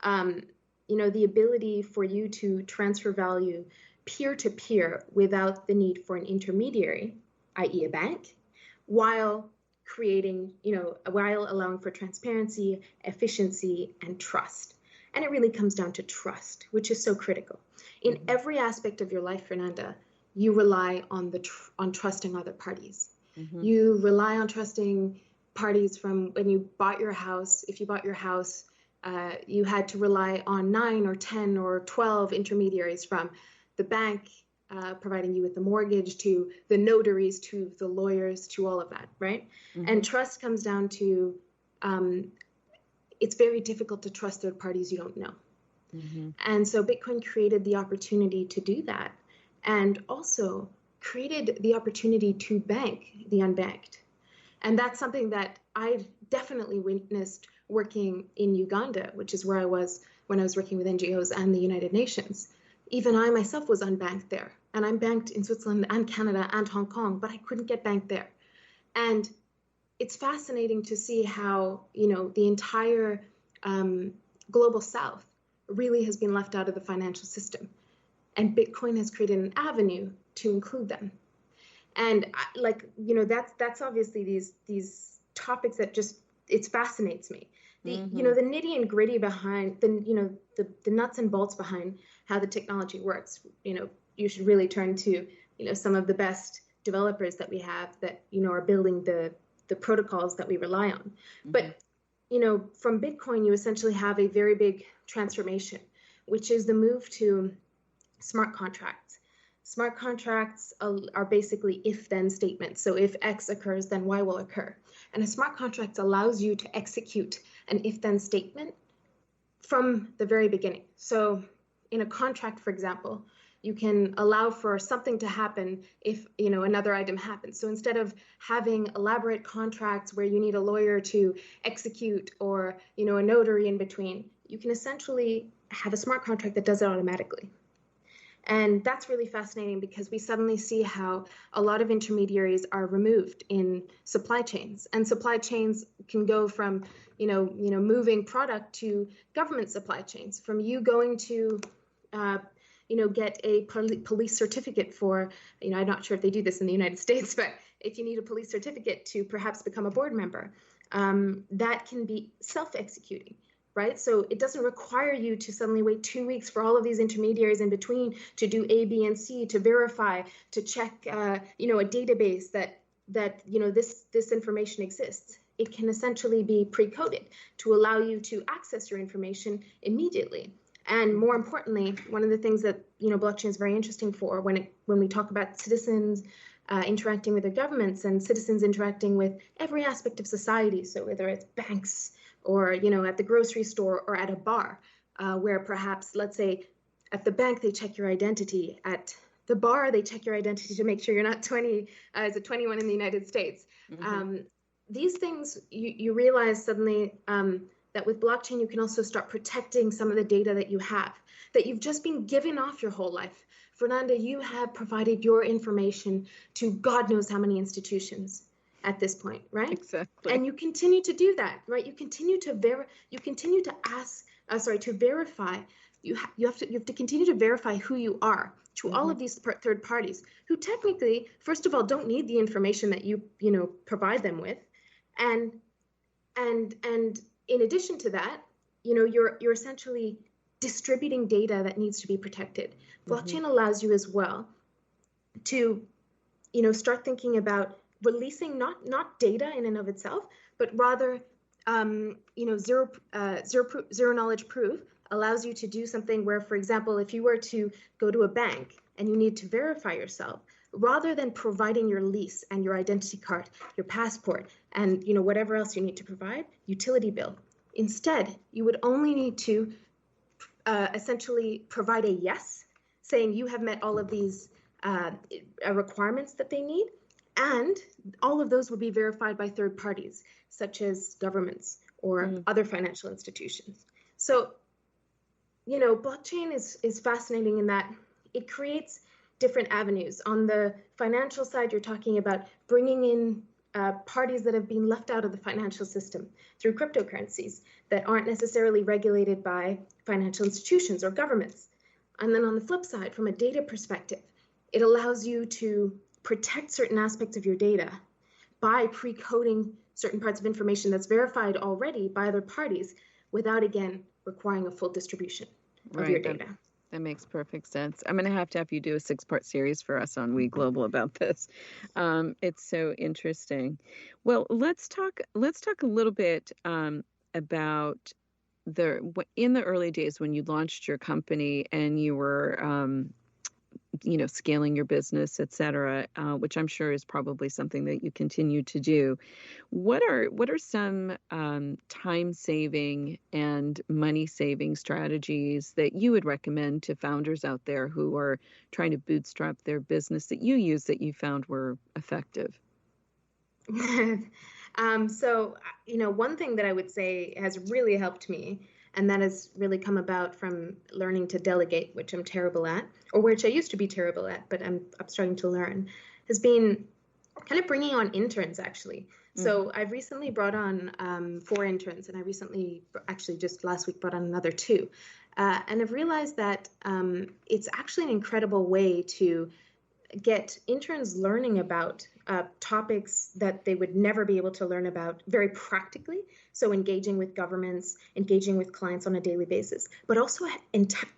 The ability for you to transfer value peer-to-peer without the need for an intermediary, i.e. a bank, while while allowing for transparency, efficiency, and trust. And it really comes down to trust, which is so critical. In every aspect of your life, Fernanda, you rely on trusting other parties. You rely on trusting parties from when you bought your house. If you bought your house, you had to rely on 9 or 10 or 12 intermediaries, from the bank providing you with the mortgage, to the notaries, to the lawyers, to all of that, right? And trust comes down to, it's very difficult to trust third parties you don't know. And so Bitcoin created the opportunity to do that, and also created the opportunity to bank the unbanked. And that's something that I definitely witnessed working in Uganda, which is where I was when I was working with NGOs and the United Nations. Even I myself was unbanked there, and I'm banked in Switzerland and Canada and Hong Kong, but I couldn't get banked there. And it's fascinating to see how, the entire global South really has been left out of the financial system. And Bitcoin has created an avenue to include them. And that's obviously these topics that it fascinates me. The nitty and gritty behind the nuts and bolts behind how the technology works. You should really turn to some of the best developers that we have that are building the protocols that we rely on. But from Bitcoin, you essentially have a very big transformation, which is the move to smart contracts. Smart contracts are basically if-then statements. So if X occurs, then Y will occur. And a smart contract allows you to execute an if-then statement from the very beginning. So in a contract, for example, you can allow for something to happen if another item happens. So instead of having elaborate contracts where you need a lawyer to execute, or a notary in between, you can essentially have a smart contract that does it automatically. And that's really fascinating, because we suddenly see how a lot of intermediaries are removed in supply chains. And supply chains can go from, moving product to government supply chains, from you going to, get a police certificate for, I'm not sure if they do this in the United States, but if you need a police certificate to perhaps become a board member, that can be self-executing. Right? So it doesn't require you to suddenly wait 2 weeks for all of these intermediaries in between to do A, B, and C, to verify, to check, a database that this information exists. It can essentially be pre-coded to allow you to access your information immediately. And more importantly, one of the things that blockchain is very interesting for, when we talk about citizens interacting with their governments, and citizens interacting with every aspect of society. So whether it's banks, or at the grocery store, or at a bar, where perhaps, let's say, at the bank they check your identity, at the bar they check your identity to make sure you're not 21 in the United States. These things, you realize suddenly that with blockchain you can also start protecting some of the data that you have, that you've just been given off your whole life. Fernanda, you have provided your information to God knows how many institutions at this point, right? Exactly. And you continue to do that, right? You continue to verify. You have to continue to verify who you are to all of these third parties, who technically, first of all, don't need the information that you provide them with, and in addition to that, you're essentially distributing data that needs to be protected. Blockchain allows you as well to start thinking about releasing not data in and of itself, but rather, zero knowledge proof allows you to do something where, for example, if you were to go to a bank and you need to verify yourself, rather than providing your lease and your identity card, your passport, and whatever else you need to provide, utility bill, instead you would only need to essentially provide a yes, saying you have met all of these requirements that they need. And all of those would be verified by third parties, such as governments or other financial institutions. So, blockchain is fascinating in that it creates different avenues. On the financial side, you're talking about bringing in parties that have been left out of the financial system through cryptocurrencies that aren't necessarily regulated by financial institutions or governments. And then on the flip side, from a data perspective, it allows you to protect certain aspects of your data by pre-coding certain parts of information that's verified already by other parties without, again, requiring a full distribution of your data. That makes perfect sense. I'm going to have you do a 6-part series for us on We Global about this. It's so interesting. Well, let's talk a little bit about in the early days when you launched your company and you were scaling your business, et cetera, which I'm sure is probably something that you continue to do. What are some time-saving and money-saving strategies that you would recommend to founders out there who are trying to bootstrap their business that you use that you found were effective? So, one thing that I would say has really helped me, and that has really come about from learning to delegate, which I'm terrible at, or which I used to be terrible at, but I'm starting to learn, has been kind of bringing on interns, actually. Mm-hmm. So I've recently brought on 4 interns, and I recently, actually just last week, brought on another 2. And I've realized that it's actually an incredible way to get interns learning about topics that they would never be able to learn about very practically. So engaging with governments, engaging with clients on a daily basis, but also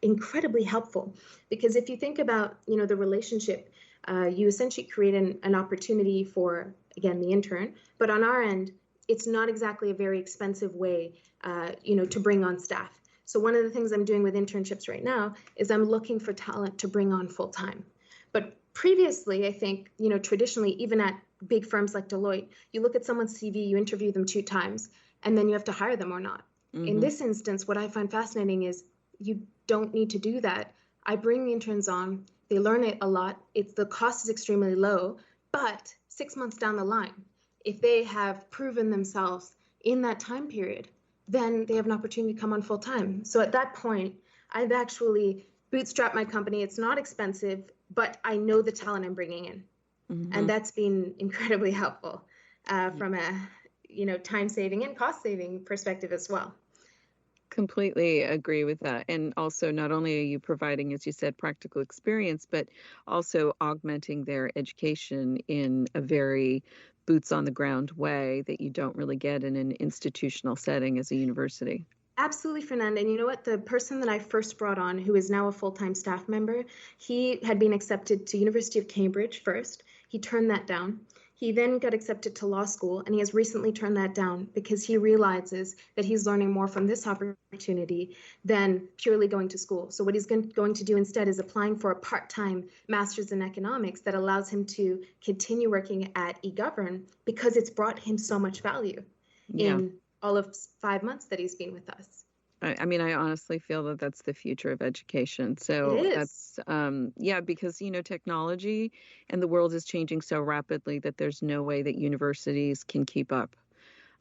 incredibly helpful. Because if you think about, the relationship, you essentially create an opportunity for, again, the intern. But on our end, it's not exactly a very expensive way, to bring on staff. So one of the things I'm doing with internships right now is I'm looking for talent to bring on full time. But previously, I think, traditionally, even at big firms like Deloitte, you look at someone's CV, you interview them 2 times, and then you have to hire them or not. Mm-hmm. In this instance, what I find fascinating is you don't need to do that. I bring the interns on, they learn it a lot. The cost is extremely low, but 6 months down the line, if they have proven themselves in that time period, then they have an opportunity to come on full time. So at that point, I've actually bootstrapped my company. It's not expensive, but I know the talent I'm bringing in. Mm-hmm. And that's been incredibly helpful from a, time-saving and cost-saving perspective as well. Completely agree with that. And also, not only are you providing, as you said, practical experience, but also augmenting their education in a very boots-on-the-ground way that you don't really get in an institutional setting as a university. Absolutely, Fernanda. And you know what? The person that I first brought on, who is now a full-time staff member, he had been accepted to University of Cambridge first. He turned that down. He then got accepted to law school, and he has recently turned that down because he realizes that he's learning more from this opportunity than purely going to school. So what he's going to do instead is applying for a part-time master's in economics that allows him to continue working at eGovern because it's brought him so much value in all of 5 months that he's been with us. I mean, I honestly feel that that's the future of education. So that's, because, technology and the world is changing so rapidly that there's no way that universities can keep up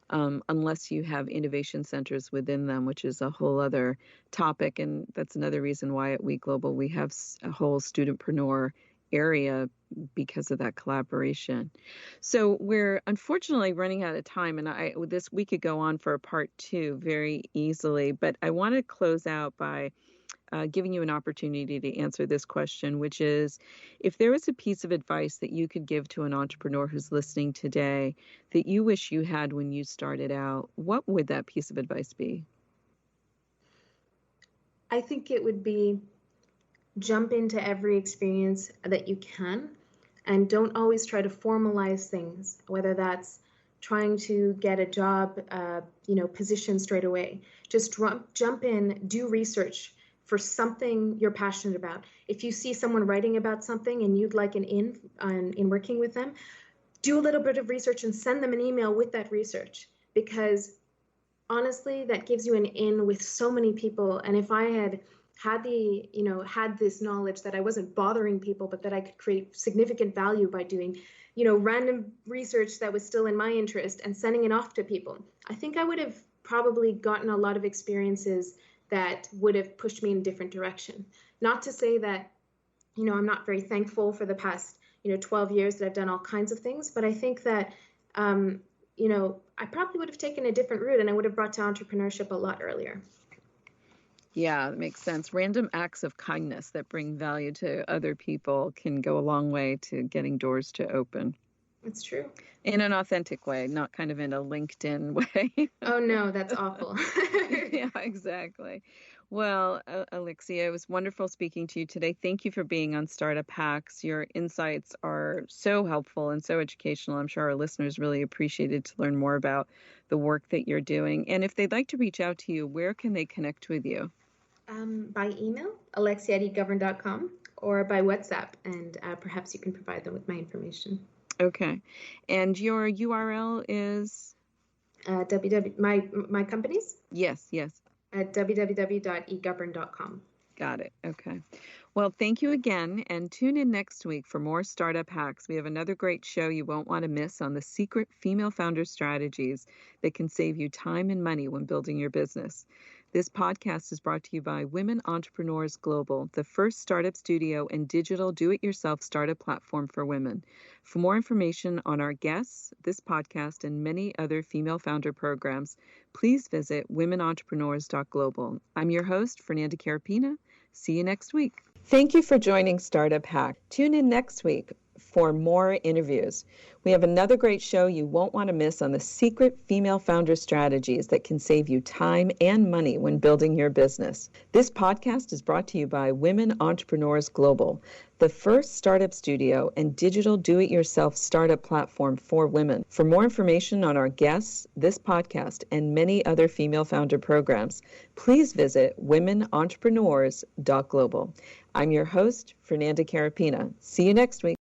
unless you have innovation centers within them, which is a whole other topic. And that's another reason why at We Global we have a whole studentpreneur area because of that collaboration. So we're unfortunately running out of time, and we could go on for a part 2 very easily, but I want to close out by giving you an opportunity to answer this question, which is, if there was a piece of advice that you could give to an entrepreneur who's listening today that you wish you had when you started out, what would that piece of advice be? I think it would be jump into every experience that you can, and don't always try to formalize things, whether that's trying to get a job, position straight away. Just jump in, do research for something you're passionate about. If you see someone writing about something and you'd like an in working with them, do a little bit of research and send them an email with that research, because honestly, that gives you an in with so many people. And if I had this knowledge that I wasn't bothering people, but that I could create significant value by doing, random research that was still in my interest and sending it off to people, I think I would have probably gotten a lot of experiences that would have pushed me in a different direction. Not to say that, I'm not very thankful for the past, 12 years that I've done all kinds of things, but I think that I probably would have taken a different route and I would have brought to entrepreneurship a lot earlier. Yeah, that makes sense. Random acts of kindness that bring value to other people can go a long way to getting doors to open. It's true. In an authentic way, not kind of in a LinkedIn way. Oh, no, that's awful. Yeah, exactly. Well, Alexia, it was wonderful speaking to you today. Thank you for being on Startup Hacks. Your insights are so helpful and so educational. I'm sure our listeners really appreciated to learn more about the work that you're doing. And if they'd like to reach out to you, where can they connect with you? By email, alexia@egovern.com, or by WhatsApp, and perhaps you can provide them with my information. Okay. And your URL is? My company's? Yes. At www.egovern.com. Got it. Okay. Well, thank you again, and tune in next week for more Startup Hacks. We have another great show you won't want to miss on the secret female founder strategies that can save you time and money when building your business. This podcast is brought to you by Women Entrepreneurs Global, the first startup studio and digital do-it-yourself startup platform for women. For more information on our guests, this podcast, and many other female founder programs, please visit womenentrepreneurs.global. I'm your host, Fernanda Carapina. See you next week. Thank you for joining Startup Hack. Tune in next week for more interviews. We have another great show you won't want to miss on the secret female founder strategies that can save you time and money when building your business. This podcast is brought to you by Women Entrepreneurs Global, the first startup studio and digital do-it-yourself startup platform for women. For more information on our guests, this podcast, and many other female founder programs, please visit womenentrepreneurs.global. I'm your host, Fernanda Carapina. See you next week.